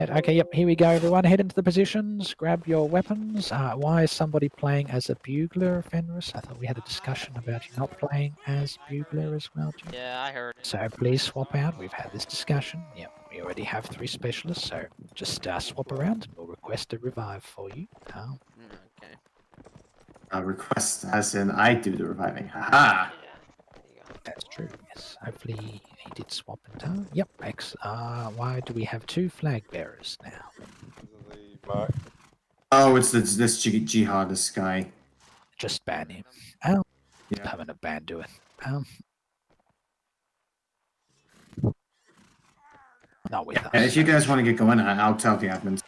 Okay, yep, here we go, everyone. Head into the positions, grab your weapons. Why is somebody playing as a bugler, Fenris? I thought we had a discussion about you not playing as bugler as well, too. Yeah, I heard it. So please swap out. We've had this discussion. Yep, we already have 3 specialists, so just swap around and we'll request a revive for you. Okay. Request as in I do the reviving. Haha! That's true, yes. Hopefully he did swap in time. Yep, X. Why do we have 2 flag bearers now? Oh, it's this jihadist guy. Just ban him. Yeah. Permanent ban, do it. Not with us. If you guys want to get going, I'll tell the admins.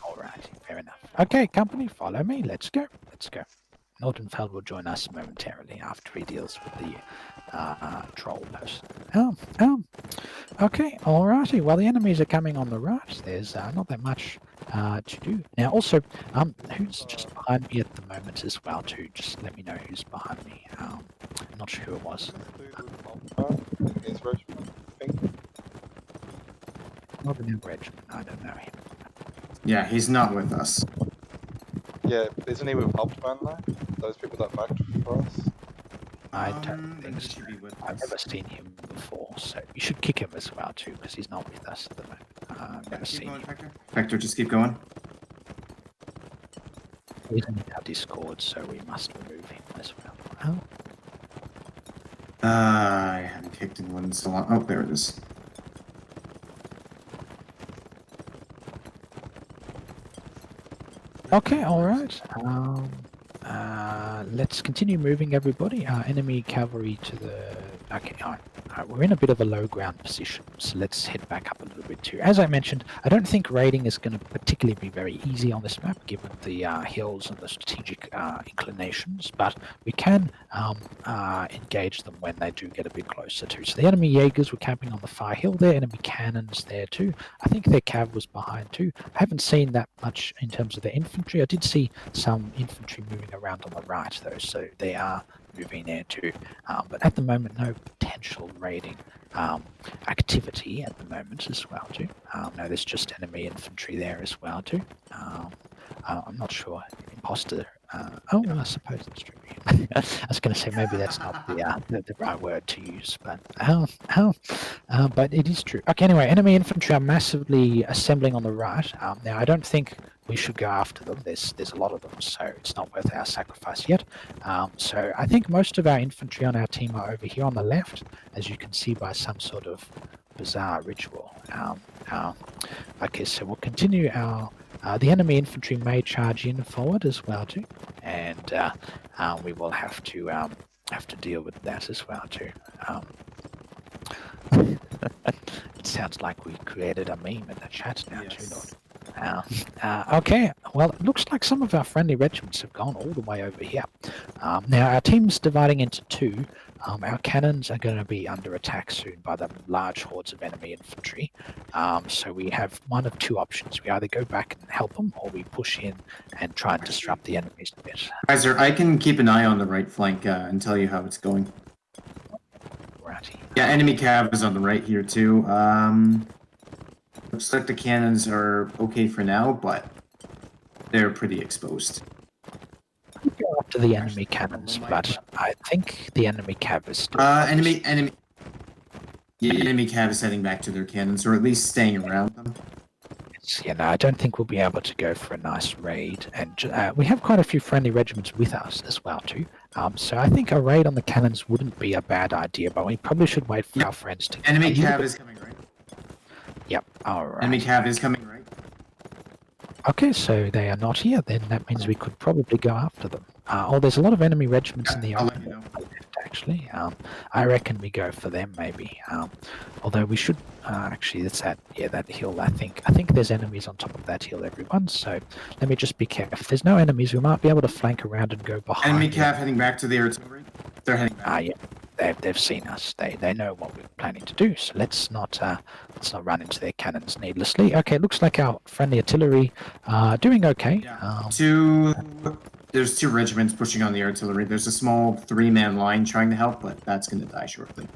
Alright, fair enough. Okay, company, follow me. Let's go. Let's go. Nordenfeld will join us momentarily after he deals with the troll person. Okay, alrighty. Well, the enemies are coming on the right. There's not that much to do. Now, also, who's just behind me at the moment as well, too? Just let me know who's behind me. I'm not sure who it was. His regiment, I think. Not a new regiment. I don't know him. Yeah, he's not with us. Yeah, isn't he with Hauptmann now? Those people that marked for us? I don't think so. I've never seen him before, so you should kick him as well too, because he's not with us at the moment. I've never seen him. Vector, just keep going. He's in our Discord, so we must remove him as well. I haven't kicked in one so long. Oh, there it is. Okay, alright. Let's continue moving, everybody. Enemy cavalry to the... Okay, alright. We're in a bit of a low ground position, so let's head back up a little bit too. As I mentioned, I don't think raiding is going to particularly be very easy on this map, given the hills and the strategic inclinations, but we can engage them when they do get a bit closer too. So the enemy Jaegers were camping on the far hill there, enemy cannons there too. I think their cav was behind too. I haven't seen that much in terms of the infantry. I did see some infantry moving around on the right though, so they are moving there too, but at the moment no potential raiding activity at the moment as well too. No, there's just enemy infantry there as well too. I'm not sure. Imposter. Oh, well, I suppose it's true. I was going to say maybe that's not the right word to use, but but it is true. Okay, anyway, enemy infantry are massively assembling on the right. Now, I don't think we should go after them. There's a lot of them, so it's not worth our sacrifice yet. So I think most of our infantry on our team are over here on the left, as you can see by some sort of bizarre ritual. Okay, so we'll continue our... the enemy infantry may charge in forward as well too, and we will have to deal with that as well too. It sounds like we created a meme in the chat now too, Lord. Okay, well, it looks like some of our friendly regiments have gone all the way over here. Now, our team's dividing into 2. Our cannons are going to be under attack soon by the large hordes of enemy infantry. So we have one of 2 options. We either go back and help them, or we push in and try and disrupt the enemies a bit. Kaiser, I can keep an eye on the right flank and tell you how it's going. Righty. Yeah, enemy cav is on the right here too. Looks like the cannons are okay for now, but they're pretty exposed. Go after the enemy cannons, but I think the enemy cav is still... enemy cav is heading back to their cannons, or at least staying around them. Yeah, no, I don't think we'll be able to go for a nice raid, and we have quite a few friendly regiments with us as well too. So I think a raid on the cannons wouldn't be a bad idea, but we probably should wait for our friends to... Enemy cav is coming right. Yep, alright. Enemy cav is coming right. Okay, so they are not here, then that means we could probably go after them. There's a lot of enemy regiments in the open left, actually. I reckon we go for them, maybe. Although we should... actually, it's that hill, I think. I think there's enemies on top of that hill, everyone, so let me just be careful. If there's no enemies, we might be able to flank around and go behind. Enemy cav heading back to the artillery. They're heading back. Yeah. They've seen us. They know what we're planning to do. So let's not run into their cannons needlessly. Okay, it looks like our friendly artillery doing okay. Yeah. There's 2 regiments pushing on the artillery. There's a small 3-man line trying to help, but that's going to die shortly.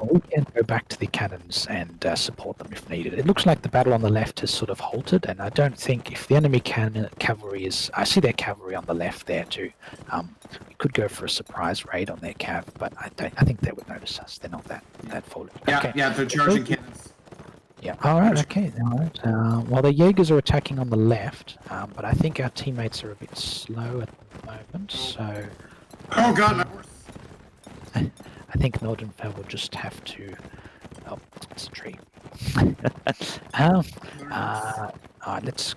Well, we can go back to the cannons and support them if needed. It looks like the battle on the left has sort of halted, and I don't think if the enemy cavalry is... I see their cavalry on the left there too. We could go for a surprise raid on their cav, but I think they would notice us. They're not that forward. Yeah, Okay. yeah, they're charging cannons. Yeah, alright, okay. Alright. Well, the Jaegers are attacking on the left, but I think our teammates are a bit slow at the moment, so... Oh god, my horse! I think Nordenfell will just have to... Oh, it's a tree.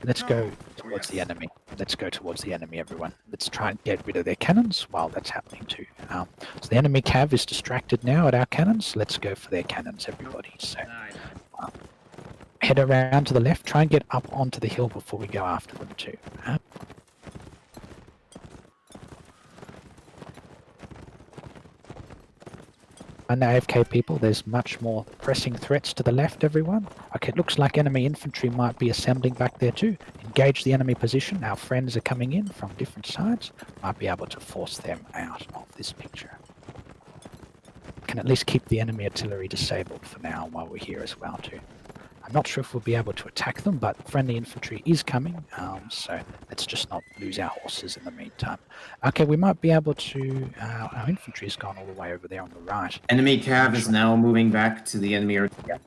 Let's go towards the enemy. Let's go towards the enemy, everyone. Let's try and get rid of their cannons while that's happening too. So the enemy cav is distracted now at our cannons. Let's go for their cannons, everybody. So head around to the left. Try and get up onto the hill before we go after them too. And AFK people, there's much more pressing threats to the left, everyone. Okay, it looks like enemy infantry might be assembling back there too. Engage the enemy position. Our friends are coming in from different sides. Might be able to force them out of this picture. Can at least keep the enemy artillery disabled for now while we're here as well too. I'm not sure if we'll be able to attack them, but friendly infantry is coming, so let's just not lose our horses in the meantime. Okay, we might be able to... our infantry has gone all the way over there on the right. Enemy cav is now moving back to the enemy artillery.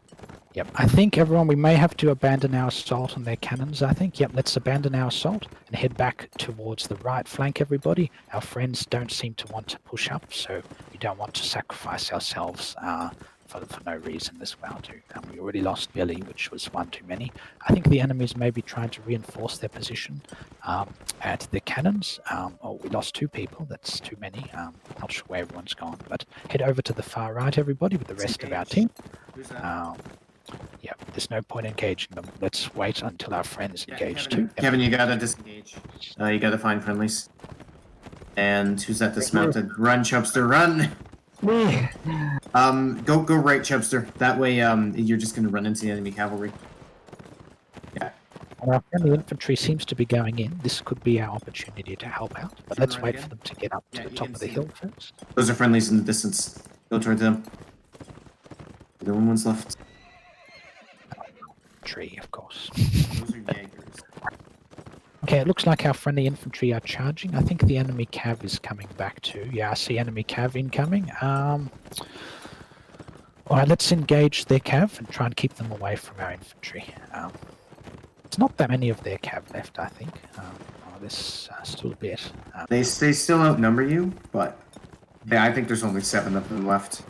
Yep, I think everyone, we may have to abandon our assault on their cannons, I think. Yep, let's abandon our assault and head back towards the right flank, everybody. Our friends don't seem to want to push up, so we don't want to sacrifice ourselves for no reason as well too. We already lost Billy, which was one too many. I think the enemies may be trying to reinforce their position at the cannons. Oh, we lost 2 people, that's too many. Not sure where everyone's gone, but head over to the far right, everybody, with the rest of our team. Yeah, there's no point engaging them. Let's wait until our friends engage too. Kevin, you gotta disengage. You gotta find friendlies. And who's that dismounted? Run, Chubster, run! Go right, Chubster. That way, you're just gonna run into the enemy cavalry. Yeah. Our friendly infantry seems to be going in. This could be our opportunity to help out, but let's wait for them to get up to the top of the hill first. Those are friendlies in the distance. Go towards them. The only ones left. Tree, of course. Those are Jaegers. Okay, it looks like our friendly infantry are charging. I think the enemy cav is coming back too. Yeah, I see enemy cav incoming. Alright, let's engage their cav and try and keep them away from our infantry. It's not that many of their cav left, I think. There's still a bit. They still outnumber you, but yeah, I think there's only 7 of them left.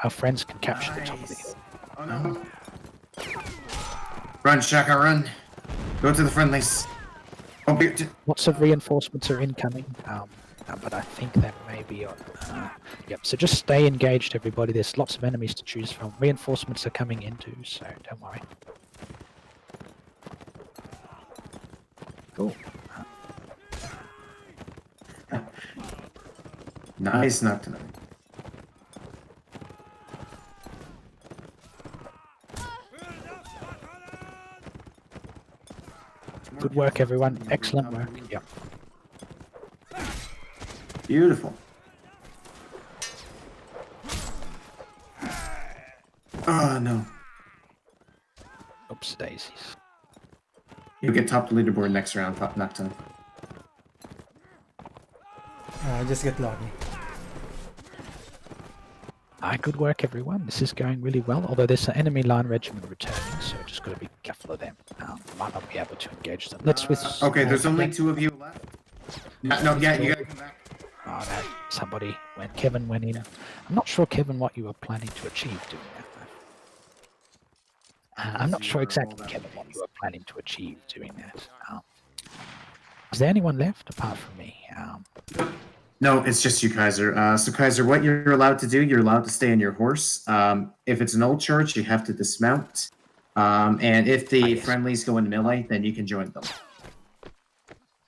Our friends can capture the top of the hill. Oh no. Run, Shaka, run. Go to the friendlies. Oh, Lots of reinforcements are incoming, but I think that may be on. Yep, so just stay engaged, everybody. There's lots of enemies to choose from. Reinforcements are coming in too, so don't worry. Cool. Nice, not tonight. Good work, everyone. Excellent work. Yep. Beautiful. Oh no. Oops, daisies. You'll get top of the leaderboard next round, not time. Just get lucky. Good work, everyone. This is going really well. Although there's an enemy line regiment returning, so just got to be careful of them. Might not be able to engage them. Let's with. Okay, there's only 2 of you left. No, yeah, you gotta come back. Oh no, somebody Kevin went in. I'm not sure, Kevin, what you were planning to achieve doing that. I'm not sure exactly, Kevin, what you were planning to achieve doing that. Is there anyone left apart from me? No, it's just you, Kaiser. So, Kaiser, what you're allowed to do, you're allowed to stay on your horse. If it's an old charge, you have to dismount. And if the friendlies go in melee, then you can join them.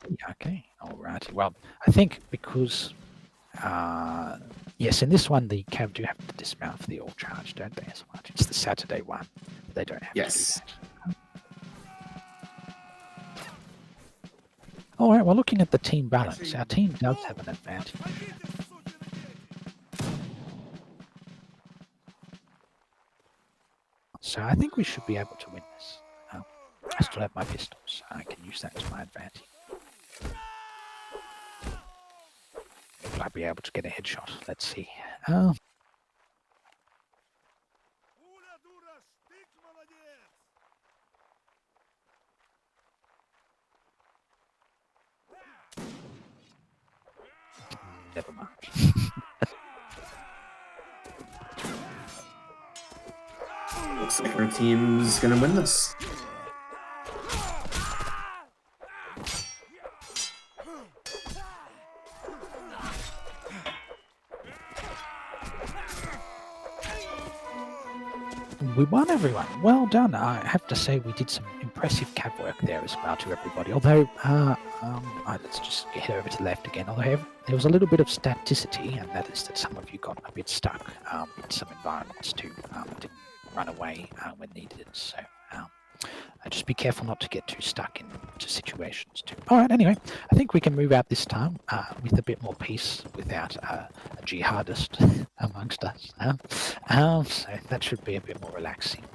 Yeah, okay, alrighty. Well, I think because, yes, in this one, the cav do have to dismount for the all charge, don't they, as much? It's the Saturday one. They don't have to do that. All right, well, looking at the team balance, our team does have an advantage. So I think we should be able to win this. I still have my pistols, so I can use that as my advantage. Will I be able to get a headshot? Let's see. Never mind. Looks like our team's gonna win this. We won, everyone. Well done. I have to say we did some impressive cav work there as well to everybody. Although, let's just get over to the left again. Although there was a little bit of staticity, and that is that some of you got a bit stuck in some environments too. Didn't run away when needed. So just be careful not to get too stuck into situations too. All right. Anyway, I think we can move out this time with a bit more peace without a jihadist amongst us. So that should be a bit more relaxing.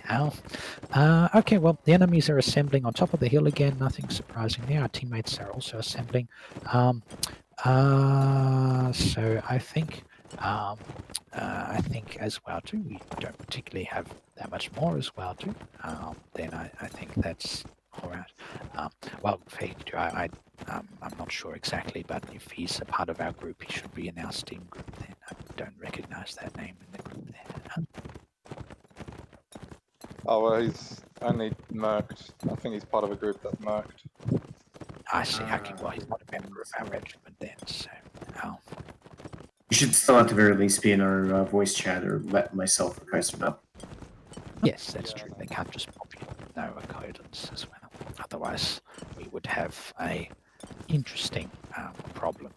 Okay, well, the enemies are assembling on top of the hill again. Nothing surprising there. Our teammates are also assembling. So I think as well too, we don't particularly have that much more as well too. Then I think that's all right. Well, I'm not sure exactly, but if he's a part of our group, he should be in our Steam group. Then I don't recognise that name in the group there. Oh, well, he's only merked. I think he's part of a group that's merked. I see. Okay, well, he's not a member of our regiment then, so. You should still at the very least be in our voice chat or let myself or Kaiser know. Yes, that's true. They can't just pop you no acquaintance as well. Otherwise, we would have a interesting problem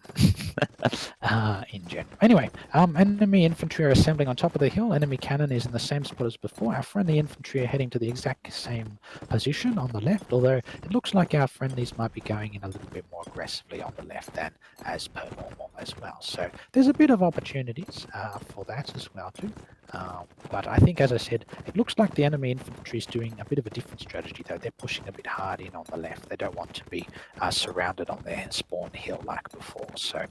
in general. Anyway, enemy infantry are assembling on top of the hill. Enemy cannon is in the same spot as before. Our friendly infantry are heading to the exact same position on the left, although it looks like our friendlies might be going in a little bit more aggressively on the left than as per normal as well. So there's a bit of opportunities for that as well too. But I think, as I said, it looks like the enemy infantry is doing a bit of a different strategy, though. They're pushing a bit hard in on the left. They don't want to be surrounded on their spawn hill like before. So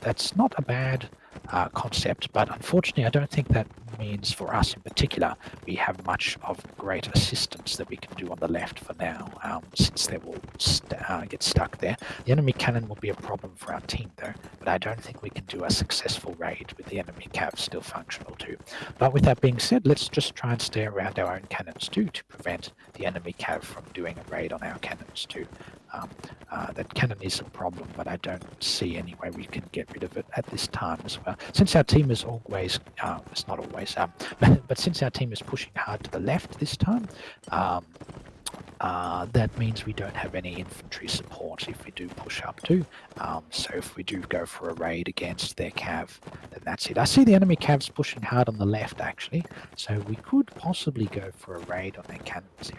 that's not a bad concept, but unfortunately, I don't think that means for us in particular we have much of great assistance that we can do on the left for now, since they will get stuck there. The enemy cannon will be a problem for our team, though, but I don't think we can do a successful raid with the enemy cav still functional too. But with that being said, let's just try and stay around our own cannons too to prevent the enemy cav from doing a raid on our cannons too. That cannon is a problem, but I don't see any way we can get rid of it at this time as well. Since our team is always, it's not always, but since our team is pushing hard to the left this time, that means we don't have any infantry support if we do push up too. So if we do go for a raid against their cav, then that's it. I see the enemy cavs pushing hard on the left actually, so we could possibly go for a raid on their cannons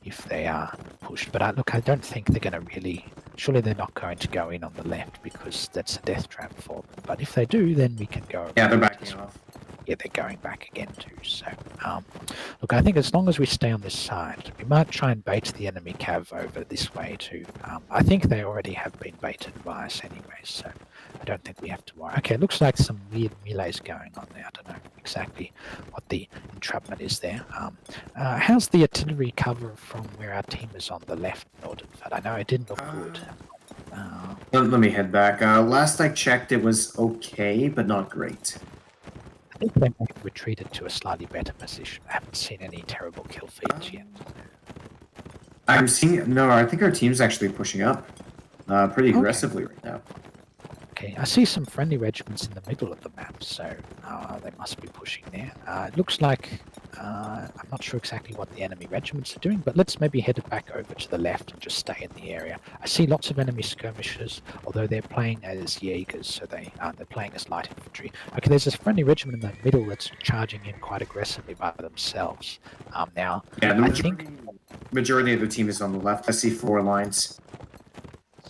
if they are pushed. But I don't think they're going to really. Surely they're not going to go in on the left because that's a death trap for them. But if they do, then we can go. Yeah, they're backing off. Yeah, they're going back again too. So, look, I think as long as we stay on this side, we might try and bait the enemy cav over this way too. I think they already have been baited by us anyway, so I don't think we have to worry. Okay, looks like some weird melee's going on there. I don't know exactly what the entrapment is there. How's the artillery cover from where our team is on the left, Norton? But I know it didn't look good. Let me head back. Last I checked, it was okay, but not great. I think they may have retreated to a slightly better position. I haven't seen any terrible kill feeds yet. I'm seeing no. I think our team's actually pushing up pretty aggressively right now. Okay, I see some friendly regiments in the middle of the map, so they must be pushing there. It looks like, I'm not sure exactly what the enemy regiments are doing, but let's maybe head back over to the left and just stay in the area. I see lots of enemy skirmishers, although they're playing as Jaegers, so they're playing as light infantry. Okay, there's this friendly regiment in the middle that's charging in quite aggressively by themselves. Now, yeah, I think majority of the team is on the left. I see 4 lines.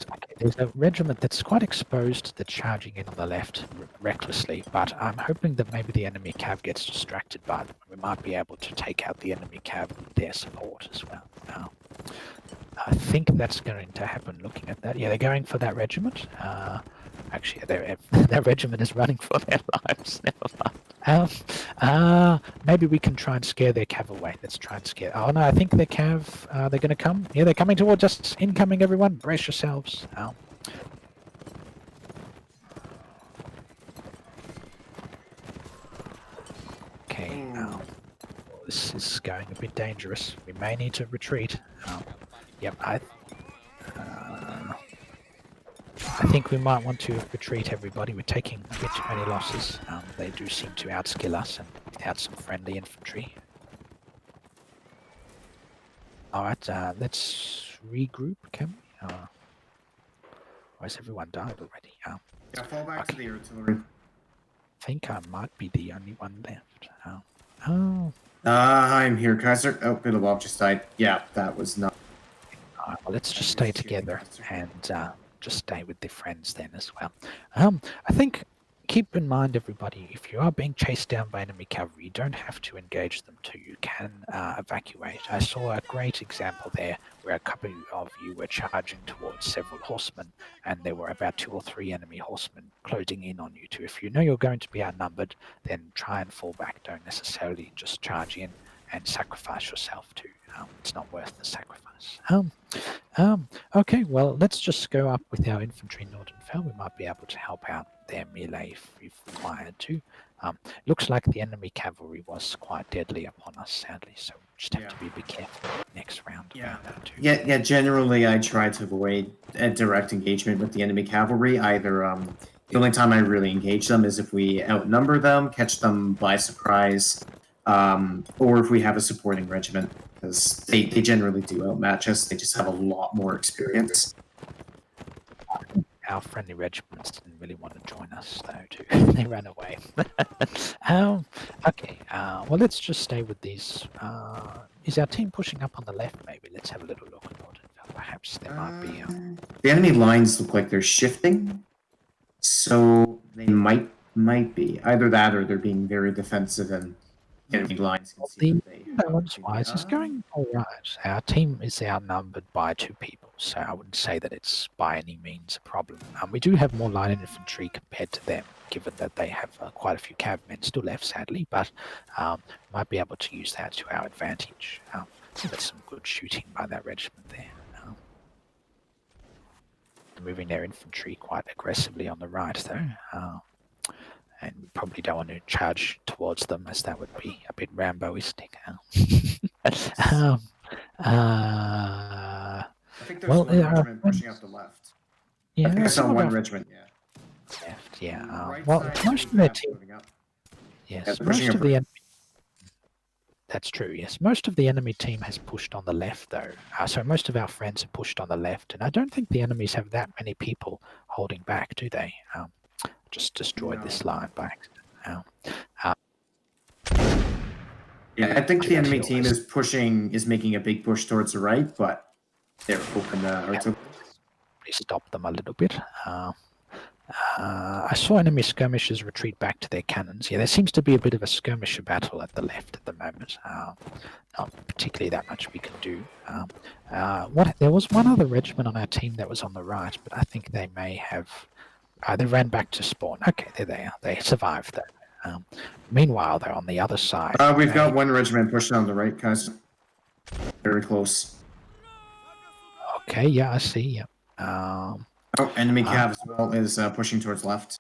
Okay, There's a regiment that's quite exposed that's charging in on the left recklessly, but I'm hoping that maybe the enemy cav gets distracted by them. We might be able to take out the enemy cav with their support as well. I think that's going to happen looking at that. Yeah, they're going for that regiment. Actually, that regiment is running for their lives. Never mind. Maybe we can try and scare their cav away. Let's try and scare. Oh no, I think their cav. They're going to come. Yeah, they're coming towards us. Incoming, everyone. Brace yourselves. Okay. This is going a bit dangerous. We may need to retreat. Yep. I think we might want to retreat, everybody. We're taking a bit too many losses. They do seem to outskill us and without some friendly infantry. Alright, let's regroup, can we? Or has everyone died already? Yeah, fall back Okay. to the artillery. I think I might be the only one left. Oh. I'm here, Kaiser. Oh, Biddlebob just died. Yeah, that was not. Alright, well, let's just You're stay shooting, together Kaiser. and just stay with their friends then as well. I think, keep in mind, everybody, if you are being chased down by enemy cavalry, you don't have to engage them too. You can evacuate. I saw a great example there where a couple of you were charging towards several horsemen, and there were about 2 or 3 enemy horsemen closing in on you too. If you know you're going to be outnumbered, then try and fall back. Don't necessarily just charge in and sacrifice yourself too. It's not worth the sacrifice. Okay, well, let's just go up with our infantry Nordenfell. We might be able to help out their melee if required to. Looks like the enemy cavalry was quite deadly upon us, sadly, so we just have to be a bit careful next round about that too. Yeah. Generally, I try to avoid a direct engagement with the enemy cavalry. Either the only time I really engage them is if we outnumber them, catch them by surprise, or if we have a supporting regiment, because they generally do outmatch us. They just have a lot more experience. Our friendly regiments didn't really want to join us, though, too. They ran away. Okay, well, let's just stay with these. Is our team pushing up on the left, maybe? Let's have a little look at Nordenfell. Perhaps there might be... The enemy lines look like they're shifting, so they might be. Either that or they're being very defensive and enemy lines can see that they have balance-wise, it's going all right. Our team is outnumbered by 2 people, so I wouldn't say that it's by any means a problem. We do have more line infantry compared to them, given that they have quite a few cav men still left, sadly, but might be able to use that to our advantage. That's some good shooting by that regiment there. Moving their infantry quite aggressively on the right, though. And we probably don't want to charge towards them, as that would be a bit Rambo-istic. I think there's well, one regiment pushing up the left. Yeah, I think I saw some of one our regiment, left, yeah. Right Well, side, most of enemy their cav team, moving up. yes, they're pushing most up of the right. enemy. That's true, yes. Most of the enemy team has pushed on the left, though. So most of our friends have pushed on the left, and I don't think the enemies have that many people holding back, do they? Just destroyed this line by accident. Yeah, I think the enemy team Always- is making a big push towards the right, but they're open artillery. We stopped them a little bit. I saw enemy skirmishers retreat back to their cannons. Yeah, there seems to be a bit of a skirmisher battle at the left at the moment. Not particularly that much we can do. There was one other regiment on our team that was on the right, but I think they may have... they ran back to spawn. Okay, there they are. They survived that. Meanwhile, they're on the other side. We've got one regiment pushing on the right, guys. Very close. Okay, yeah, I see. Yeah. Enemy cav as well is pushing towards left.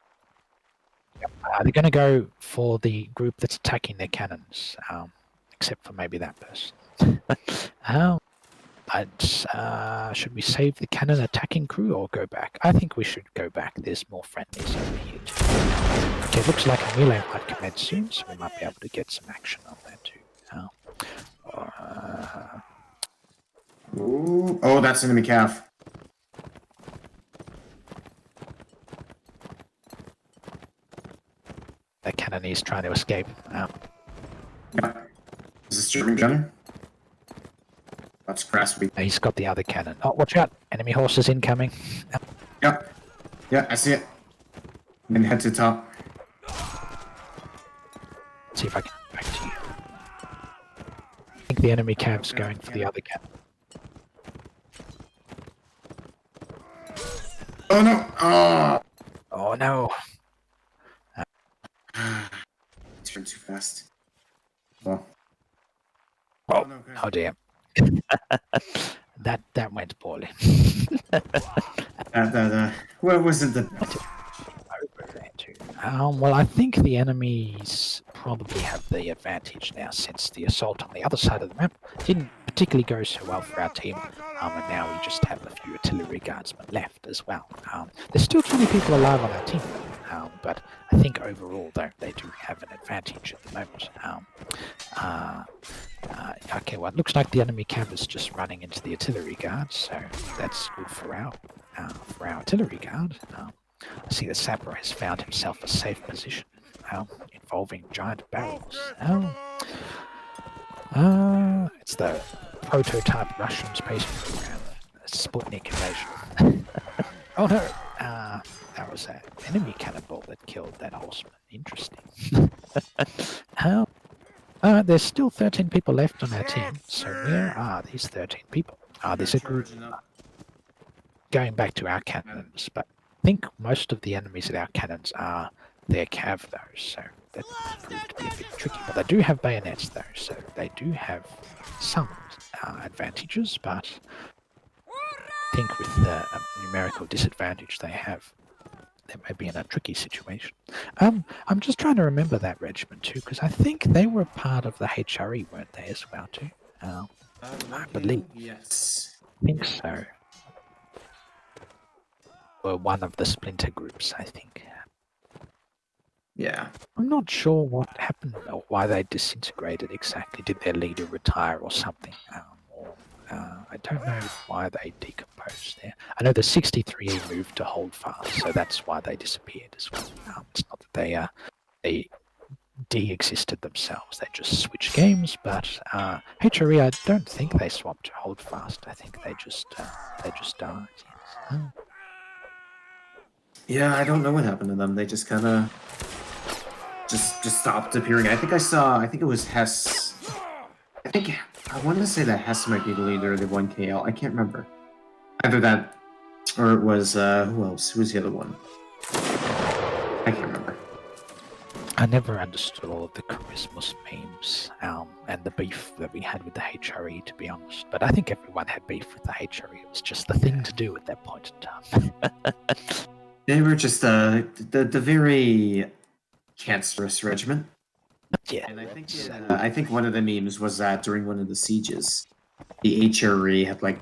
They're going to go for the group that's attacking their cannons, except for maybe that person. Should we save the cannon attacking crew or go back? I think we should go back. There's more friendlies over here too. Okay, looks like a melee might commence soon, so we might be able to get some action on that too. Oh, that's enemy cav. The cannon is trying to escape. Yeah. Is this German gunner? That's Grassby. He's got the other cannon. Oh, watch out! Enemy horses incoming. Yep. Yeah, I see it. And head to the top. Let's see if I can get back to you. I think the enemy cav's going for the other cab. Oh no! Oh! Oh no! Turned too fast. Well. Oh, no, okay. oh dear. that went poorly. What was it? Well, I think the enemies probably have the advantage now since the assault on the other side of the map didn't particularly go so well for our team, and now we just have a few artillery guardsmen left as well. There's still 20 people alive on our team, but I think overall they do have an advantage at the moment. Okay, well, it looks like the enemy camp is just running into the artillery guard, so that's good for our artillery guard. I see the sapper has found himself a safe position, involving giant barrels. It's the prototype Russian space program, Sputnik invasion. Oh no! That was an enemy cannonball that killed that horseman. Interesting. There's still 13 people left on our team, so where are these 13 people? There's a group going back to our cannons, but I think most of the enemies at our cannons are their cav though, so that proved to be a bit tricky. But they do have bayonets though, so they do have some advantages, but I think with the numerical disadvantage they have, they may be in a tricky situation. I'm just trying to remember that regiment too, because I think they were part of the HRE, weren't they, as well too? I believe. Yes. I think so. Were one of the splinter groups, I think. Yeah. I'm not sure what happened or why they disintegrated exactly. Did their leader retire or something? I don't know why they decomposed there. I know the 63E moved to hold fast, so that's why they disappeared as well. It's not that they de-existed themselves. They just switched games, but HRE, I don't think they swapped to hold fast. I think they just died. Yes. Yeah, I don't know what happened to them. They just kind of just stopped appearing. I think it was Hess. I want to say that Hess might be the leader of the 1KL. I can't remember. Either that or it was who else? Who was the other one? I can't remember. I never understood all of the Christmas memes and the beef that we had with the HRE, to be honest. But I think everyone had beef with the HRE. It was just the thing to do at that point in time. They were just the very cancerous regiment. Yeah. And I think one of the memes was that during one of the sieges, the HRE had like,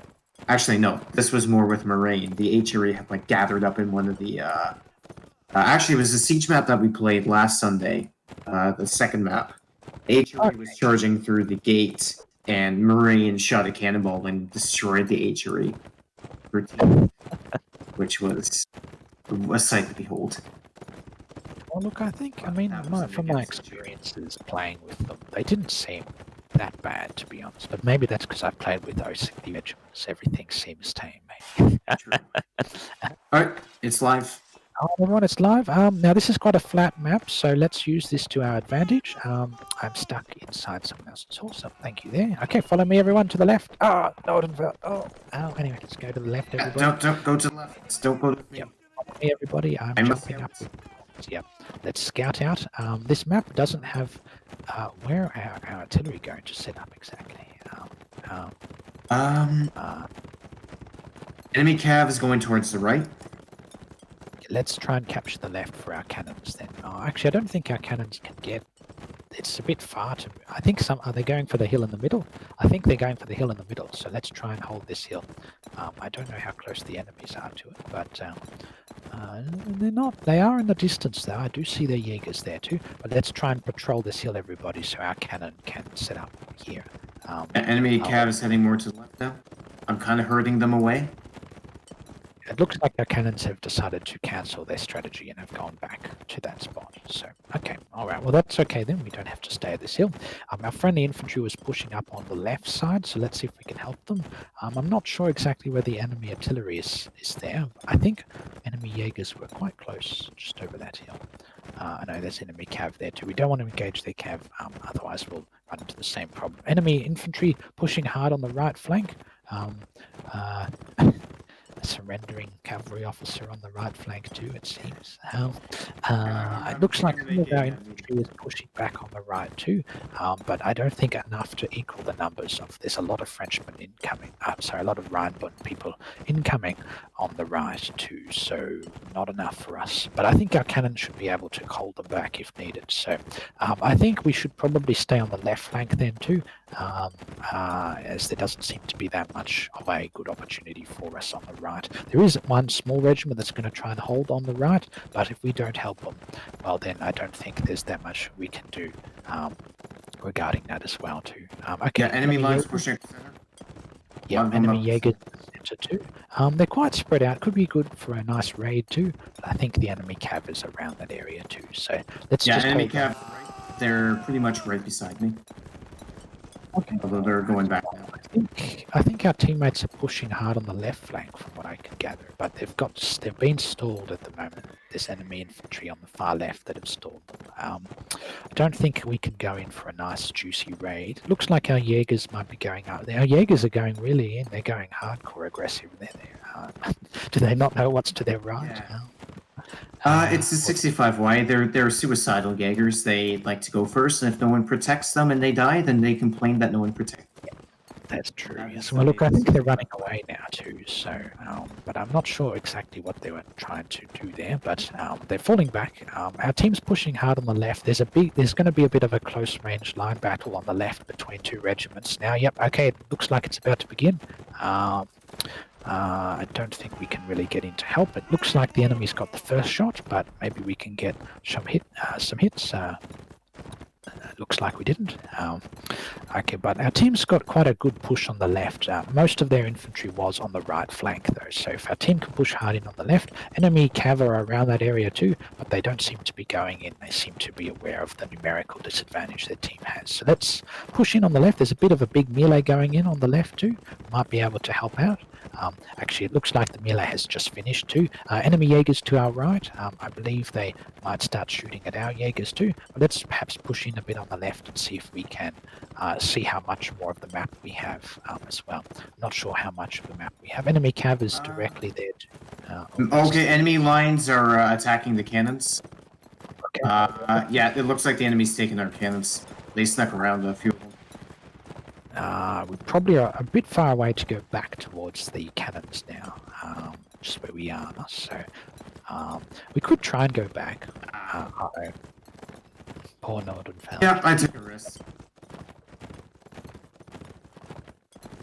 actually no, this was more with Moraine. The HRE had like gathered up in one of the actually it was the siege map that we played last Sunday, the second map. HRE was charging through the gate, and Moraine shot a cannonball and destroyed the HRE, which was a sight to behold. Well, look, I think, from my experiences playing with them, they didn't seem that bad, to be honest. But maybe that's because I've played with those regiments. Everything seems tame, maybe. Alright, it's live. Everyone, it's live. Now, this is quite a flat map, so let's use this to our advantage. I'm stuck inside someone else's horse, so thank you there. Okay, follow me, everyone, to the left. Anyway, let's go to the left, everybody. Don't go to the left. Don't go to me. Yep. Follow me, everybody. I'm jumping up. Yep. Let's scout out. This map doesn't have where our artillery going to set up exactly. Enemy cav is going towards the right. Let's try and capture the left for our cannons then. Actually, I don't think our cannons can get. It's a bit far to. I think are they going for the hill in the middle? I think they're going for the hill in the middle. So let's try and hold this hill. I don't know how close the enemies are to it, but they're not. They are in the distance though. I do see their Jaegers there too. But let's try and patrol this hill, everybody, so our cannon can set up here. Enemy cav is heading more to the left now. I'm kind of herding them away. It looks like our cannons have decided to cancel their strategy and have gone back to that spot. So Okay, all right. Well, that's okay then. We don't have to stay at this hill. Our friendly infantry was pushing up on the left side, so let's see if we can help them. I'm not sure exactly where the enemy artillery is there. I think enemy Jaegers were quite close, just over that hill. I know there's enemy cav there too. We don't want to engage their cav, otherwise we'll run into the same problem. Enemy infantry pushing hard on the right flank. A surrendering cavalry officer on the right flank too, it seems. It looks like some of our infantry is pushing back on the right too, but I don't think enough to equal the numbers of. There's a lot of Frenchmen incoming. A lot of Rheinbund people incoming on the right too, so not enough for us. But I think our cannon should be able to hold them back if needed. So I think we should probably stay on the left flank then too, as there doesn't seem to be that much of a good opportunity for us on the right. There is one small regiment that's going to try and hold on the right, but if we don't help them, well then I don't think there's that much we can do regarding that as well too. Okay, Yeah, enemy lines pushing. Yeah, enemy Jaeger center too. They're quite spread out. Could be good for a nice raid too. But I think the enemy cav is around that area too. So let's just enemy hold cav. on. They're pretty much right beside me. Okay. Although they're going back now. I think our teammates are pushing hard on the left flank from what I can gather, but they've been stalled at the moment. There's enemy infantry on the far left that have stalled them. I don't think we can go in for a nice juicy raid. Looks like our Jaegers might be going out. Our Jaegers are going really in. They're going hardcore aggressive. Do they not know what's to their right? Yeah. It's a 65 wide. They're suicidal Jaegers. They like to go first, and if no one protects them and they die, then they complain that no one protects them. That's true. Yes. Well, look, I think they're running away now too. So, but I'm not sure exactly what they were trying to do there. But they're falling back. Our team's pushing hard on the left. There's going to be a bit of a close range line battle on the left between two regiments now. Yep. Okay. It looks like it's about to begin. I don't think we can really get in to help. It looks like the enemy's got the first shot, but maybe we can get some hits. Looks like we didn't. Okay, but our team's got quite a good push on the left. Most of their infantry was on the right flank though, so if our team can push hard in on the left, enemy cav are around that area too, but they don't seem to be going in. They seem to be aware of the numerical disadvantage their team has. So let's push in on the left. There's a bit of a big melee going in on the left too. Might be able to help out. Actually, it looks like the melee has just finished too. Enemy Jaegers to our right. I believe they might start shooting at our Jaegers too. But let's perhaps push in a bit on the left and see if we can see how much more of the map we have as well. I'm not sure how much of the map we have. Enemy cav is directly there too. Okay, enemy lines are attacking the cannons. Okay. Yeah, it looks like the enemy's taking our cannons. They snuck around a few of them. We probably are a bit far away to go back towards the cannons now, just where we are. So we could try and go back. Poor Northern Valley. Yeah, I took a risk.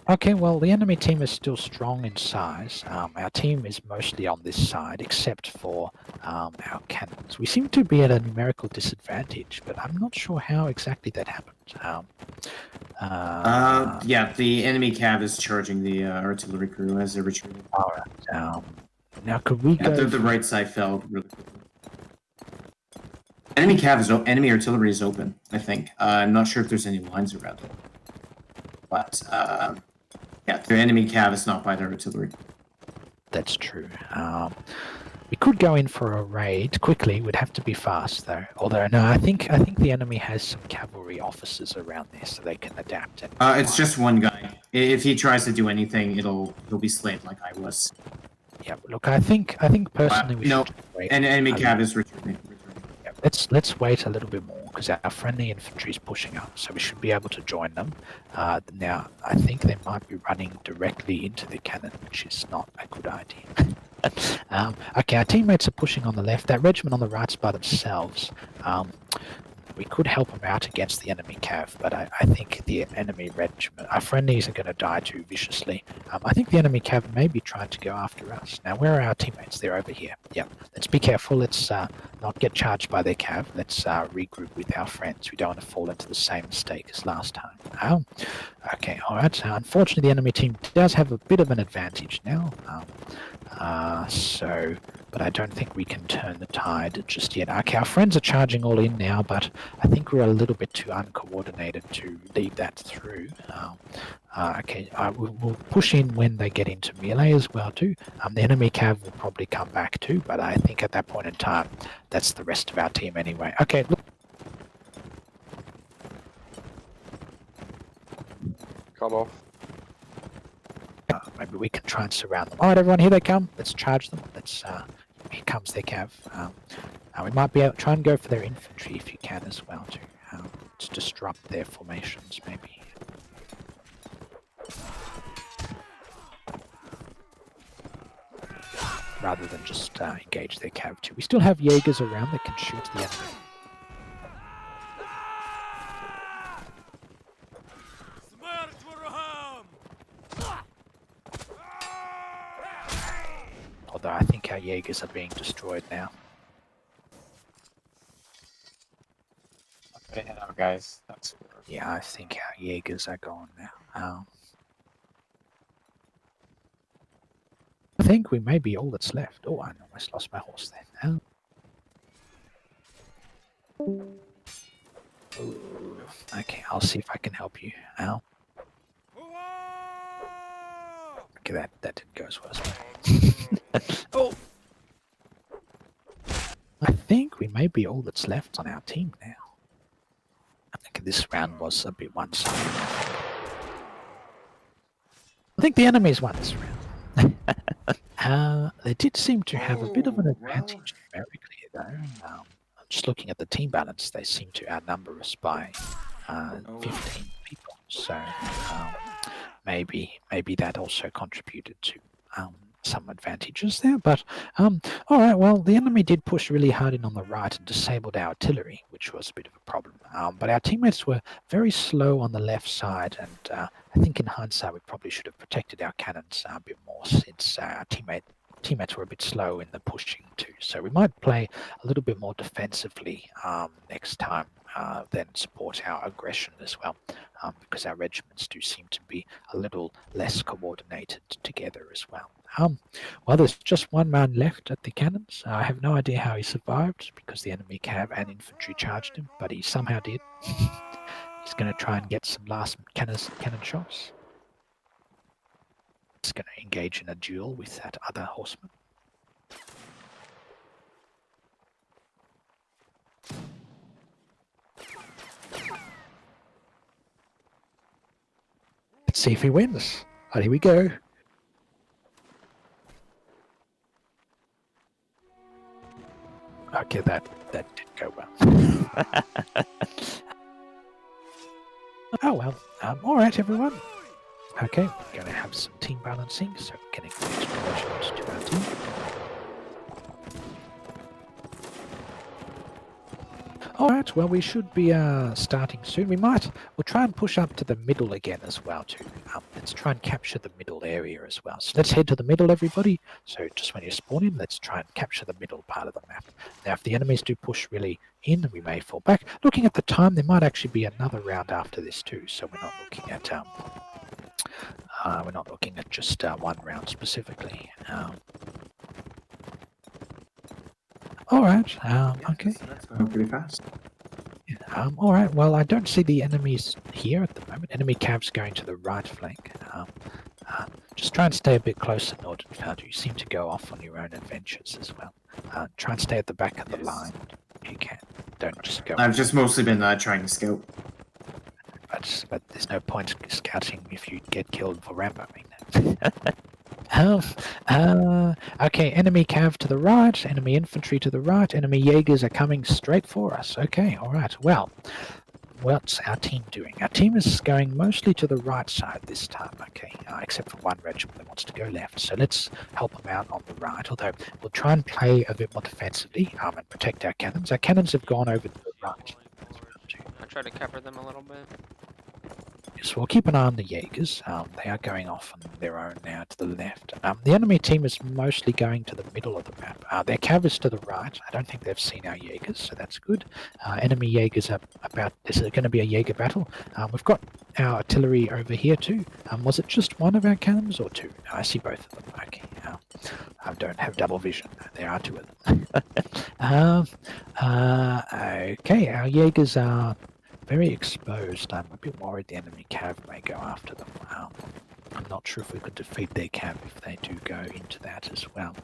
Okay, well, the enemy team is still strong in size. Our team is mostly on this side, except for our cannons. We seem to be at a numerical disadvantage, but I'm not sure how exactly that happened. Yeah, the enemy cav is charging the artillery crew as they're retreating. Alright, now could we go... The right side fell really quickly. Enemy artillery is open, I think. I'm not sure if there's any lines around it. But, yeah, the enemy cav is not by their artillery. That's true. We could go in for a raid quickly. We'd have to be fast though. Although no, I think the enemy has some cavalry officers around there, so they can adapt. It's just one guy. If he tries to do anything, he'll be slayed like I was. Yeah, look, I think personally we should wait. And enemy cav is returning. Yeah, let's wait a little bit more because our friendly infantry is pushing up, so we should be able to join them. Now, I think they might be running directly into the cannon, which is not a good idea. Okay, our teammates are pushing on the left. That regiment on the right's by themselves. We could help them out against the enemy cav, but I think the enemy regiment, our friendlies are going to die too viciously. I think the enemy cav may be trying to go after us. Now, where are our teammates? They're over here. Yep. Let's be careful. Let's not get charged by their cav. Let's regroup with our friends. We don't want to fall into the same mistake as last time. Okay, all right. Unfortunately, the enemy team does have a bit of an advantage now. But I don't think we can turn the tide just yet. Okay, our friends are charging all in now, but I think we're a little bit too uncoordinated to lead that through. Okay, we'll push in when they get into melee as well too. The enemy cav will probably come back too, but I think at that point in time, that's the rest of our team anyway. Okay, look. Cut off. Maybe we can try and surround them. All right, everyone, here they come. Let's charge them. Here comes their cav. We might be able to try and go for their infantry if you can as well too. To disrupt their formations, maybe. Rather than just engage their cav too. We still have Jaegers around that can shoot the enemy. Although I think our Jaegers are being destroyed now. Okay, hello guys. That's Yeah, I think our Jaegers are gone now. I think we may be all that's left. Oh, I almost lost my horse then. Okay, I'll see if I can help you. Okay, that didn't go as well as oh! I think we may be all that's left on our team now. I think this round was a bit one-sided. I think the enemies won this round. They did seem to have a bit of an advantage numerically, though. Just looking at the team balance, they seem to outnumber us by 15 people. So maybe that also contributed to some advantages there. But all right, well, the enemy did push really hard in on the right and disabled our artillery, which was a bit of a problem. But our teammates were very slow on the left side, and I think in hindsight we probably should have protected our cannons a bit more, since our teammates were a bit slow in the pushing too. So we might play a little bit more defensively next time, then support our aggression as well, because our regiments do seem to be a little less coordinated together as well. Well, there's just one man left at the cannons. I have no idea how he survived, because the enemy cav and infantry charged him, but he somehow did. He's going to try and get some last cannon shots. He's going to engage in a duel with that other horseman. Let's see if he wins. Oh, here we go. Okay, that didn't go well. Oh well. All right, everyone. Okay, we're going to have some team balancing, so we're getting extra regiments to our team. Alright, well, we should be starting soon. We'll try and push up to the middle again as well too. Let's try and capture the middle area as well. So let's head to the middle, everybody. So just when you spawn in, let's try and capture the middle part of the map. Now, if the enemies do push really in, we may fall back. Looking at the time, there might actually be another round after this too. So we're not looking at just one round specifically. All right. Okay. That's going pretty fast. All right. Well, I don't see the enemies here at the moment. Enemy cavs going to the right flank. Just try and stay a bit closer, Northern Foundry. You seem to go off on your own adventures as well. Try and stay at the back of the line if you can. Don't just go. I've just mostly been trying to scout. But there's no point scouting if you get killed for Ramboing. Okay, enemy cav to the right, enemy infantry to the right, enemy Jaegers are coming straight for us. Okay, all right. Well, what's our team doing? Our team is going mostly to the right side this time, okay, except for one regiment that wants to go left. So let's help them out on the right, although we'll try and play a bit more defensively and protect our cannons. Our cannons have gone over to the right. I try to cover them a little bit. So we'll keep an eye on the Jaegers. They are going off on their own now to the left. The enemy team is mostly going to the middle of the map. Their cav is to the right. I don't think they've seen our Jaegers, so that's good. Enemy Jaegers are about... This is going to be a Jaeger battle. We've got our artillery over here too. Was it just one of our cannons or two? No, I see both of them. Okay. I don't have double vision. There are two of them. Okay, our Jaegers are very exposed. I'm a bit worried the enemy cav may go after them. I'm not sure if we could defeat their cav if they do go into that as well.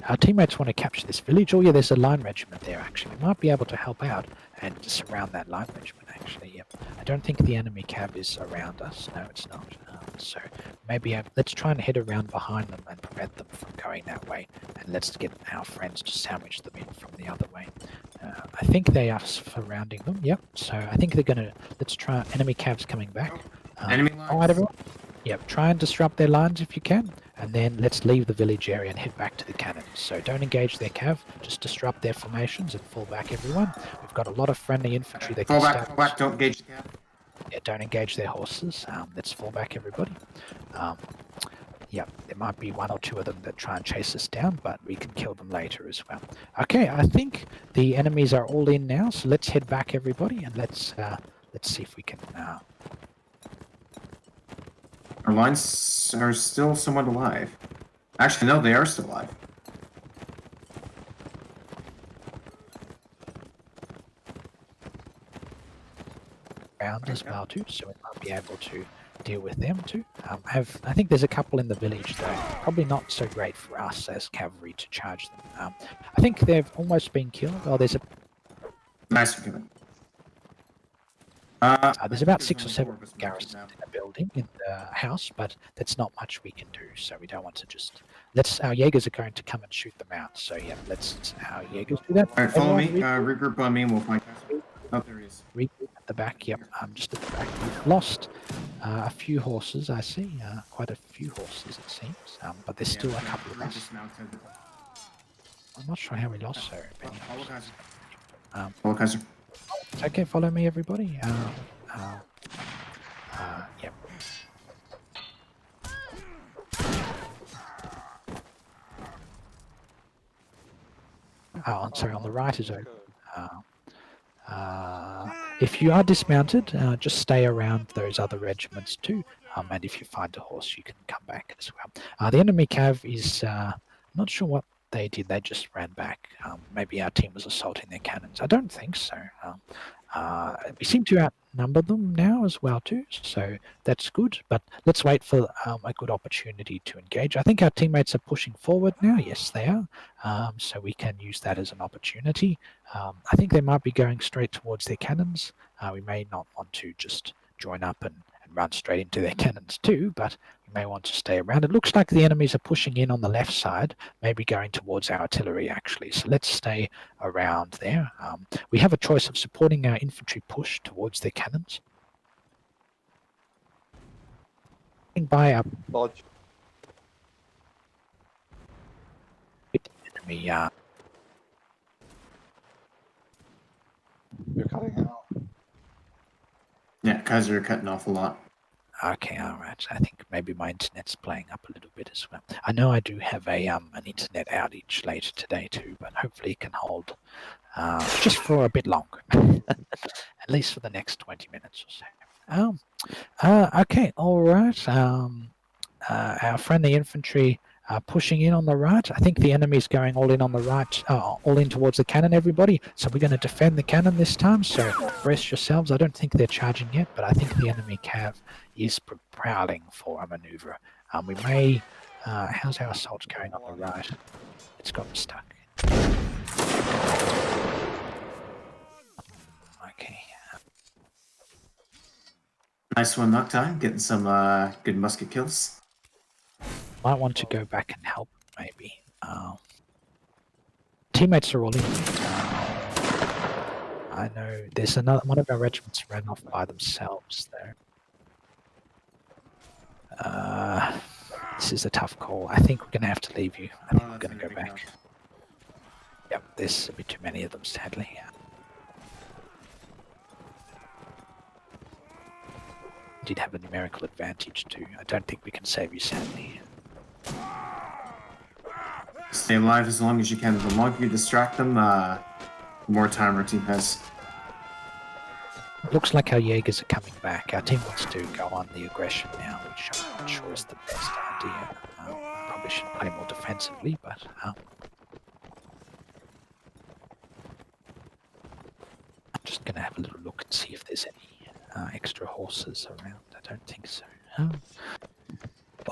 Our teammates want to capture this village. Oh yeah, there's a line regiment there actually. We might be able to help out and surround that line regiment actually. Yep. I don't think the enemy cav is around us. No, it's not. So maybe let's try and head around behind them and prevent them from going that way. And let's get our friends to sandwich them in from the other way. I think they are surrounding them. Yep. So I think they're going to... Let's try... Enemy cavs coming back. Enemy All right, everyone. Yep, try and disrupt their lines if you can, and then let's leave the village area and head back to the cannons. So don't engage their cav, just disrupt their formations and fall back, everyone. We've got a lot of friendly infantry that Fall can back, fall back, don't engage the cap. Yeah, don't engage their horses. Let's fall back, everybody. Yeah, there might be one or two of them that try and chase us down, but we can kill them later as well. Okay, I think the enemies are all in now, so let's head back, everybody, and let's see if we can... Our lines are still somewhat alive. Actually, no, they are still alive. Around as well too, so we might be able to deal with them too. I think there's a couple in the village though. Probably not so great for us as cavalry to charge them. I think they've almost been killed. Oh, there's a... Nice for giving. There's about 6 or 7 garrisons in the building, in the house, but that's not much we can do, so we don't want to just... Our Jaegers are going to come and shoot them out, so yeah, let's our Jaegers do that. Alright, follow me, regroup on me and we'll find... Oh, there he is. Regroup at the back, yep, just at the back. We've lost a few horses, I see, quite a few horses it seems, but there's still a couple of us. I'm not sure how we lost so many. Follow Kaiser. It's okay, follow me, everybody. Yep. I'm sorry, on the right is open. If you are dismounted, just stay around those other regiments too. And if you find a horse, you can come back as well. The enemy cav is not sure what they did. They just ran back. Maybe our team was assaulting their cannons. I don't think so. We seem to outnumber them now as well too, so that's good. But let's wait for a good opportunity to engage. I think our teammates are pushing forward now. Yes, they are. So we can use that as an opportunity. I think they might be going straight towards their cannons. We may not want to just join up and run straight into their cannons too, but we may want to stay around. It looks like the enemies are pushing in on the left side, maybe going towards our artillery actually. So let's stay around there. We have a choice of supporting our infantry push towards their cannons. By our Lodge. enemy, You're cutting out. Yeah, Kaiser, you're cutting off a lot. Okay, all right. I think maybe my internet's playing up a little bit as well. I know I do have a an internet outage later today too, but hopefully it can hold just for a bit longer, at least for the next 20 minutes or so. Okay, all right. Our friendly infantry pushing in on the right. I think the enemy's going all in on the right, all in towards the cannon, everybody. So we're going to defend the cannon this time, so brace yourselves. I don't think they're charging yet, but I think the enemy cav is prowling for a maneuver. We may... how's our assault going on the right? It's gotten stuck. Okay. Nice one, Noctime. Getting some good musket kills. Might want to go back and help, maybe. Teammates are all in. I know there's one of our regiments ran off by themselves there. This is a tough call. I think we're going to have to leave you. I think we're going to go back. Yep, there's a bit too many of them, sadly. Did have a numerical advantage too. I don't think we can save you, sadly. stay alive as long as you can. The longer you distract them, the more time our team has. Looks like our Jaegers are coming back. Our team wants to go on the aggression now, which I'm not sure is the best idea. Probably should play more defensively, but I'm just going to have a little look and see if there's any extra horses around. I don't think so.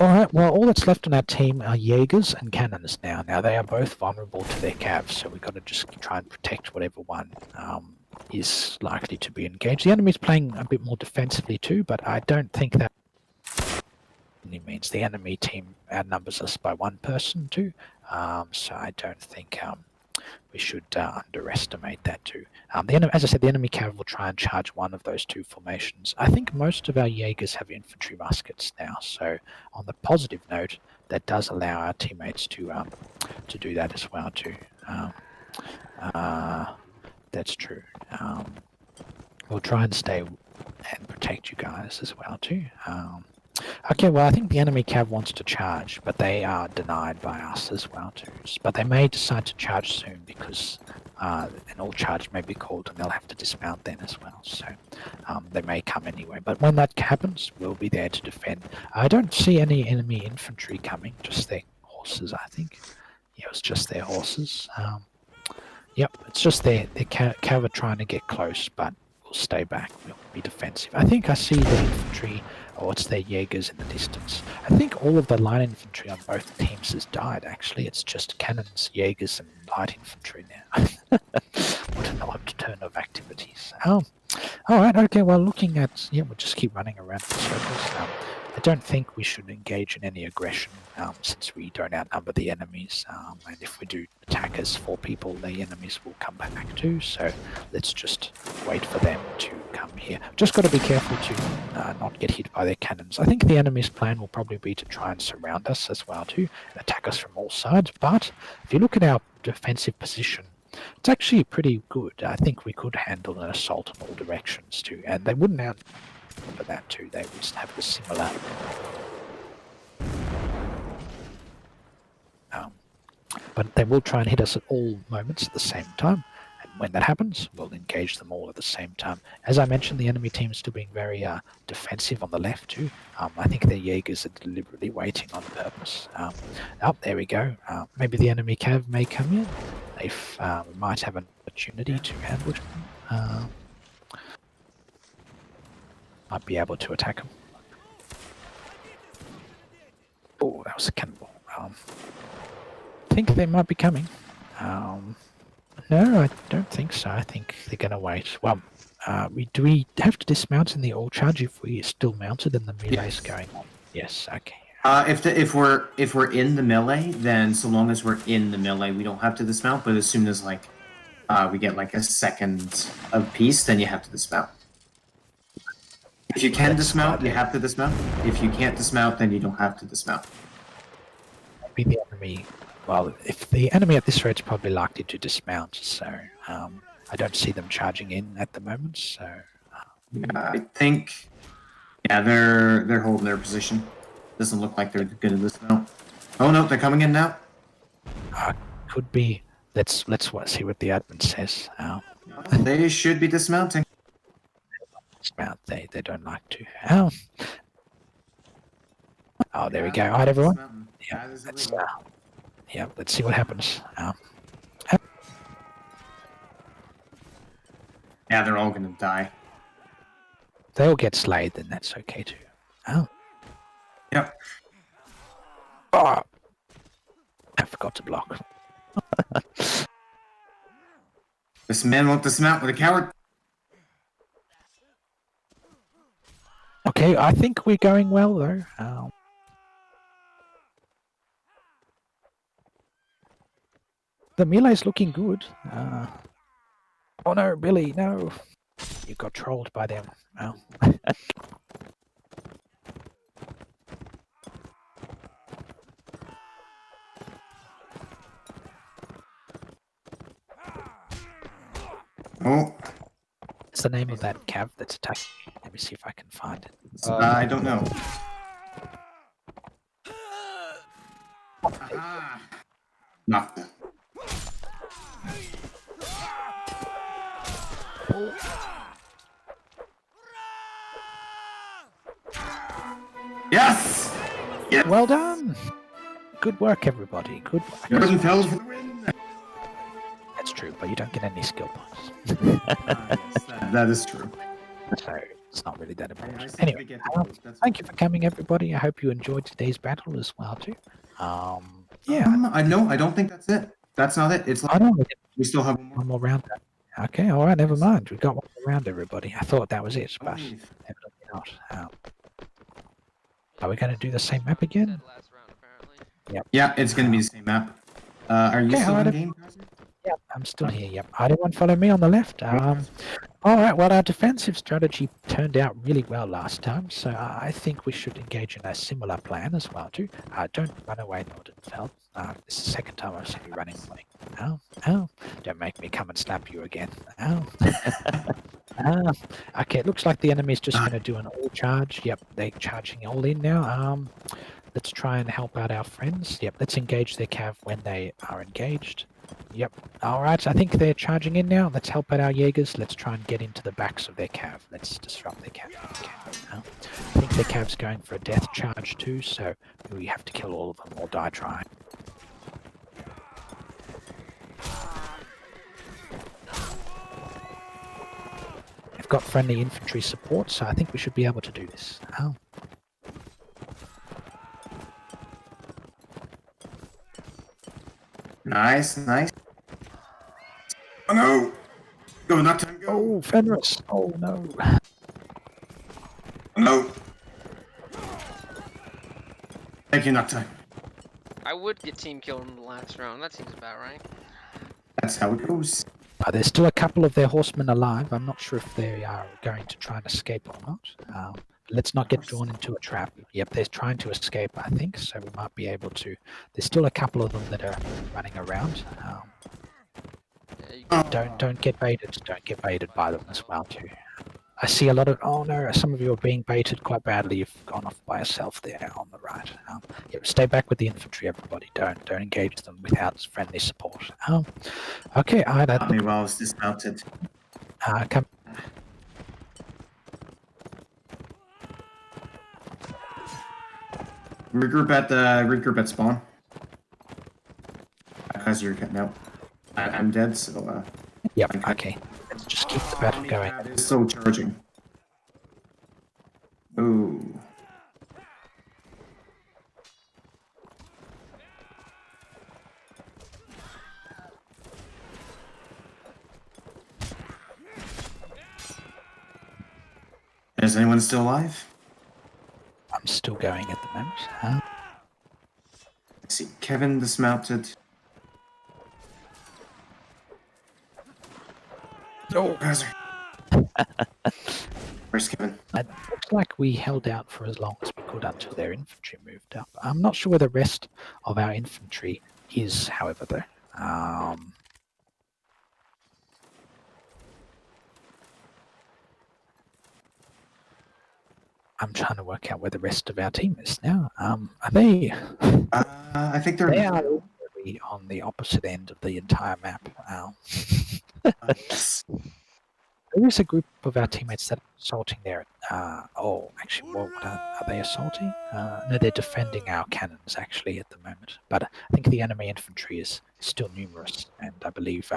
Alright, well, all that's left on our team are Jaegers and cannons now. Now, they are both vulnerable to their cavs, so we've got to just try and protect whatever one is likely to be engaged. The enemy's playing a bit more defensively too, but I don't think that only means the enemy team outnumbers us by one person too. So I don't think we should underestimate that too. As I said, the enemy cav will try and charge one of those two formations. I think most of our Jaegers have infantry muskets now, so on the positive note, that does allow our teammates to do that as well too. That's true. We'll try and stay and protect you guys as well too. Okay, well, I think the enemy cav wants to charge, but they are denied by us as well too. But they may decide to charge soon because an all charge may be called and they'll have to dismount then as well. So they may come anyway. But when that happens, we'll be there to defend. I don't see any enemy infantry coming, just their horses, I think. Yeah, it was just their horses. Yep, it's just their cav are trying to get close, but we'll stay back. We'll be defensive. I think I see the infantry, or it's their Jaegers in the distance. I think all of the light infantry on both teams has died, actually. It's just cannons, Jaegers, and light infantry now. What an odd turn of activities. Alright, okay, well, looking at... Yeah, we'll just keep running around in circles. I don't think we should engage in any aggression since we don't outnumber the enemies. And if we do attack as 4 people, the enemies will come back too. So let's just wait for them to come here. Just got to be careful to not get hit by their cannons. I think the enemy's plan will probably be to try and surround us as well too, and attack us from all sides. But if you look at our defensive position, it's actually pretty good. I think we could handle an assault in all directions too, and they wouldn't for that too. They would just have the similar but they will try and hit us at all moments at the same time, and when that happens, we'll engage them all at the same time. As I mentioned, the enemy team is still being very defensive on the left too. I think their Jaegers are deliberately waiting on purpose. There we go. Maybe the enemy cav may come in. If we might have an opportunity to ambush them. Might be able to attack them. Oh, that was a cannonball. I think they might be coming. No, I don't think so. I think they're going to wait. Well, do we have to dismount in the all charge if we're still mounted and the melee's going on? Yes. Okay. If we're in the melee, then so long as we're in the melee, we don't have to dismount. But as soon as we get like a second of peace, then you have to dismount. If you can dismount, you have to dismount. If you can't dismount, then you don't have to dismount. Maybe the enemy. Well, if the enemy at this rate's probably likely to dismount, so I don't see them charging in at the moment. So I think, yeah, they're holding their position. Doesn't look like they're going to dismount. Oh no, they're coming in now. Could be. Let's see what the admin says. They should be dismounting. Dismount. They don't like to. Oh, there we go. All right, everyone. Yeah, let's see what happens. Yeah, they're all going to die. They'll get slayed, then that's okay too. Yep. Oh, I forgot to block. This man won't dismount with a coward. Okay, I think we're going well though. The melee's looking good. Oh no, Billy, no. You got trolled by them. Oh. Oh. What's the name of that cav that's attacking me? Let me see if I can find it. I don't know. Aha. Knocked. Yes! Yes! Well done. Good work, everybody. Good work. Jordan fell for the win! That's true, but you don't get any skill points. Yes, that is true. So it's not really that I important. simply Anyway, get to vote. That's thank you for coming, everybody. I hope you enjoyed today's battle as well, too. Yeah. I know. I don't think that's it. That's not it. It's like I don't know. we still have one more. One more round. Okay, all right, never mind. We've got one more round, everybody. I thought that was it, but Believe. evidently not. Are we going to do the same map again? Said last round, apparently. Yeah, it's going to be the same map. Are you Okay, still in alright. game, Kaiser? Yep, I'm still here. Yep. Anyone follow me on the left? All right. Well, our defensive strategy turned out really well last time, so I think we should engage in a similar plan as well too. Don't run away, Nordenfeld. This is the second time I've seen you running away. Ow. Don't make me come and slap you again. Ow. Okay, it looks like the enemy's just going to do an all charge. Yep, they're charging all in now. Let's try and help out our friends. Yep, let's engage their cav when they are engaged. Yep. All right, I think they're charging in now. Let's help out our Jaegers. Let's try and get into the backs of their cav. Let's disrupt their cav. I think their cav's going for a death charge too, so we have to kill all of them or die trying. I've got friendly infantry support, so I think we should be able to do this. Nice. Oh no! Go, knock time, go! Oh, Fenris! Oh no! No! Thank you, knock time. I would get team killed in the last round. That seems about right. That's how it goes. There's still a couple of their horsemen alive. I'm not sure if they are going to try and escape or not. Let's not get drawn into a trap. Yep, they're trying to escape, I think, so we might be able to. There's still a couple of them that are running around. Yeah, you Don't get baited. Don't get baited by them as well too. I see a lot of. Oh no, some of you are being baited quite badly. You've gone off by yourself there on the right. Yep, stay back with the infantry, everybody. Don't engage them without friendly support. Okay, I Got me while I was dismounted. come. Regroup at spawn. Because you're getting out. I'm dead, so Yep. Okay. Let's just keep the battle going. It's still charging. Ooh. Is anyone still alive? I'm still going at the moment. Let's see, Kevin dismounted. Oh, Kaiser. Where's Kevin? It looks like we held out for as long as we could until their infantry moved up. I'm not sure where the rest of our infantry is, however, though. I'm trying to work out where the rest of our team is now. Are they? I think they're. They are literally on the opposite end of the entire map. Yes. There is a group of our teammates that are assaulting there. Actually, what are they assaulting? No, they're defending our cannons actually at the moment. But I think the enemy infantry is still numerous, and I believe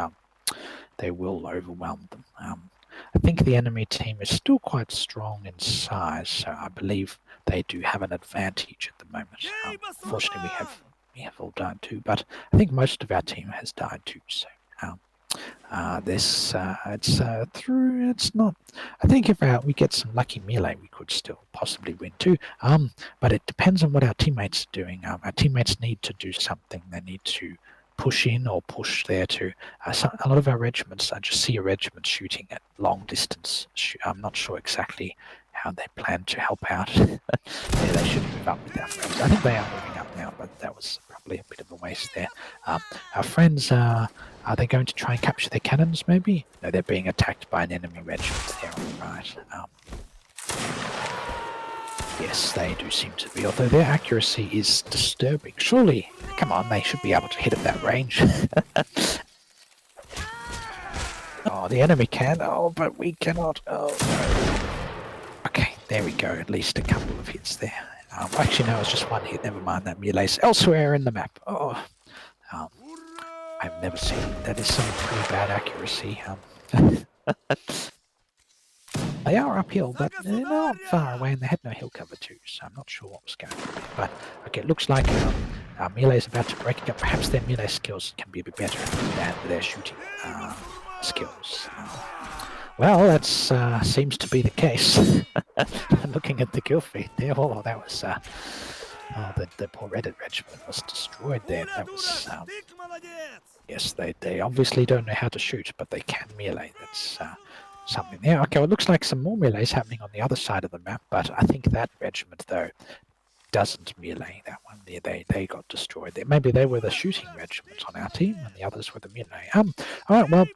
they will overwhelm them. I think the enemy team is still quite strong in size, so I believe they do have an advantage at the moment. Unfortunately, we have all died too, but I think most of our team has died too. So it's not. I think if we get some lucky melee, we could still possibly win too. But it depends on what our teammates are doing. Our teammates need to do something. They need to push in or push there too. A lot of our regiments, I just see a regiment shooting at long distance. I'm not sure exactly how they plan to help out. Yeah, they should move up with our friends. I think they are moving up now, but that was probably a bit of a waste there. Our friends, are they going to try and capture their cannons maybe? No, they're being attacked by an enemy regiment there on the right. Yes, they do seem to be, although their accuracy is disturbing. Surely, come on, they should be able to hit at that range. Oh, the enemy can. Oh, but we cannot. Oh, no. Okay, there we go. At least a couple of hits there. Actually, no, it's just one hit. Never mind, that melee's elsewhere in the map. Oh, I've never seen that. Is some pretty bad accuracy. They are uphill, but they're not far away, and they had no hill cover too, so I'm not sure what was going on there. But okay, it looks like our melee is about to break up. Perhaps their melee skills can be a bit better than their shooting skills. Well, that seems to be the case. Looking at the kill feed there, oh, that was the poor Reddit regiment was destroyed there. That was yes, they obviously don't know how to shoot, but they can melee. That's something there. Okay, well, it looks like some more melees happening on the other side of the map, but I think that regiment though doesn't melee. That one there, they got destroyed there. Maybe they were the shooting regiment on our team, and the others were the melee. All right, well.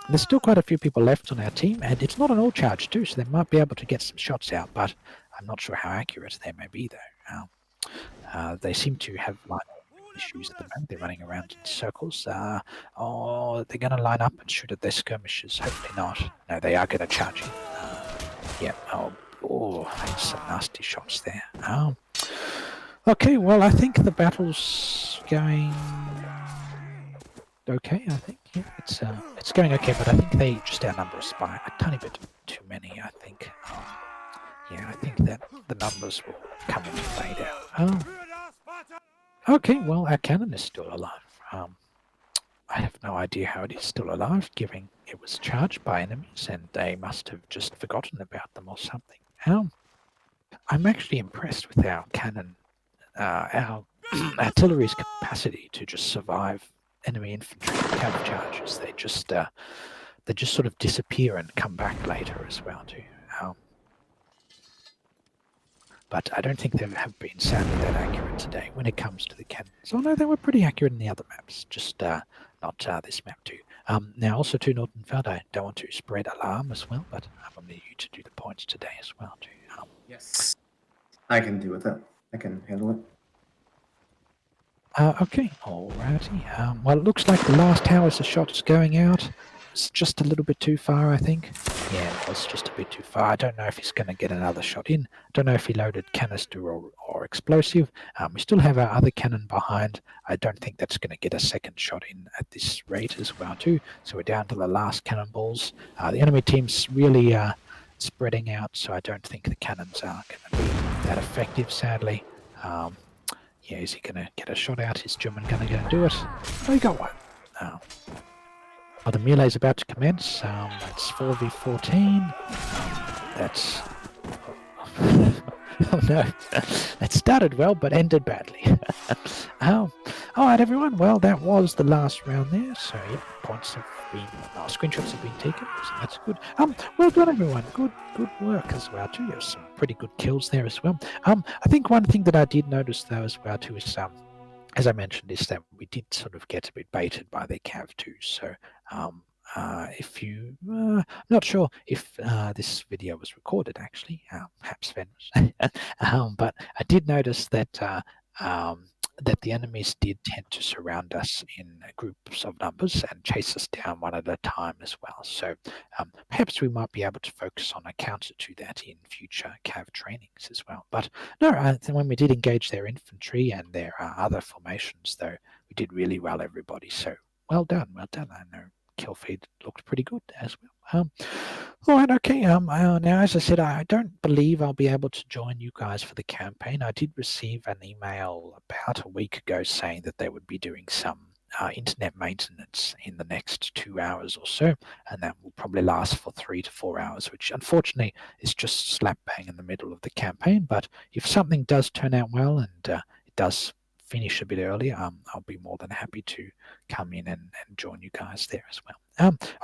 There's still quite a few people left on our team, and it's not an all charge too, so they might be able to get some shots out, but I'm not sure how accurate they may be though. They seem to have line issues at the moment. They're running around in circles. Oh, they're going to line up and shoot at their skirmishers. Hopefully not. No, they are going to charge in. Yeah. Oh, some nasty shots there. Okay, well, I think the battle's going okay. I think it's going okay, but I think they just outnumber us by a tiny bit too many. I think. Yeah, I think that the numbers will come into play now. Okay, well, our cannon is still alive. I have no idea how it is still alive, given it was charged by enemies, and they must have just forgotten about them or something. I'm actually impressed with our cannon, our artillery's capacity to just survive enemy infantry counter charges. They just sort of disappear and come back later as well too. But I don't think they have been sadly that accurate today when it comes to the cannons. Oh no, they were pretty accurate in the other maps, just not this map too. Now also too, Nordenfeld, I don't want to spread alarm as well, but I want you to do the points today as well too. Yes. I can deal with that. I can handle it. Okay, alrighty. Well, it looks like the last hours of shots going out. It's just a little bit too far, I think. Yeah, it was just a bit too far. I don't know if he's going to get another shot in. Don't know if he loaded canister or explosive. We still have our other cannon behind. I don't think that's going to get a second shot in at this rate as well too. So we're down to the last cannonballs. The enemy team's really spreading out, so I don't think the cannons are going to be that effective, sadly. Yeah, is he going to get a shot out? Is German going to do it? Oh, he got one. Well, the melee's about to commence. It's 4v14. That's... oh no. That started well, but ended badly. Alright, everyone. Well, that was the last round there. So, yeah, points have been... screenshots have been taken, so that's good. Well done, everyone. Good work as well, too. There's some pretty good kills there as well. I think one thing that I did notice, though, as well, too, is... as I mentioned, is that we did sort of get a bit baited by their Cav too. So if you, not sure if this video was recorded actually, perhaps Sven was, but I did notice that that the enemies did tend to surround us in groups of numbers and chase us down one at a time as well. So perhaps we might be able to focus on a counter to that in future Cav trainings as well. But no, when we did engage their infantry and their other formations, though, we did really well, everybody. So well done. I know kill feed looked pretty good as well. All right, okay. Now, as I said, I don't believe I'll be able to join you guys for the campaign. I did receive an email about a week ago saying that they would be doing some internet maintenance in the next 2 hours or so, and that will probably last for 3 to 4 hours, which unfortunately is just slap bang in the middle of the campaign. But if something does turn out well and it does finish a bit earlier, I'll be more than happy to come in and join you guys there as well.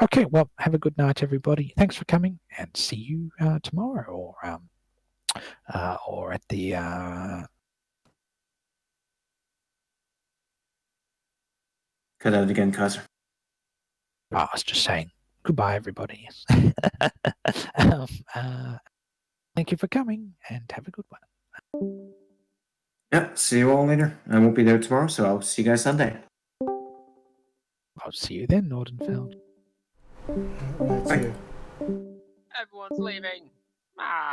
Okay, well, have a good night, everybody. Thanks for coming, and see you tomorrow or at the... Cut out again, Kaiser. I was just saying goodbye, everybody. Thank you for coming, and have a good one. Yep, see you all later. I won't be there tomorrow, so I'll see you guys Sunday. I'll see you then, Nordenfeld. Right, see Bye. you. Everyone's leaving. Ah.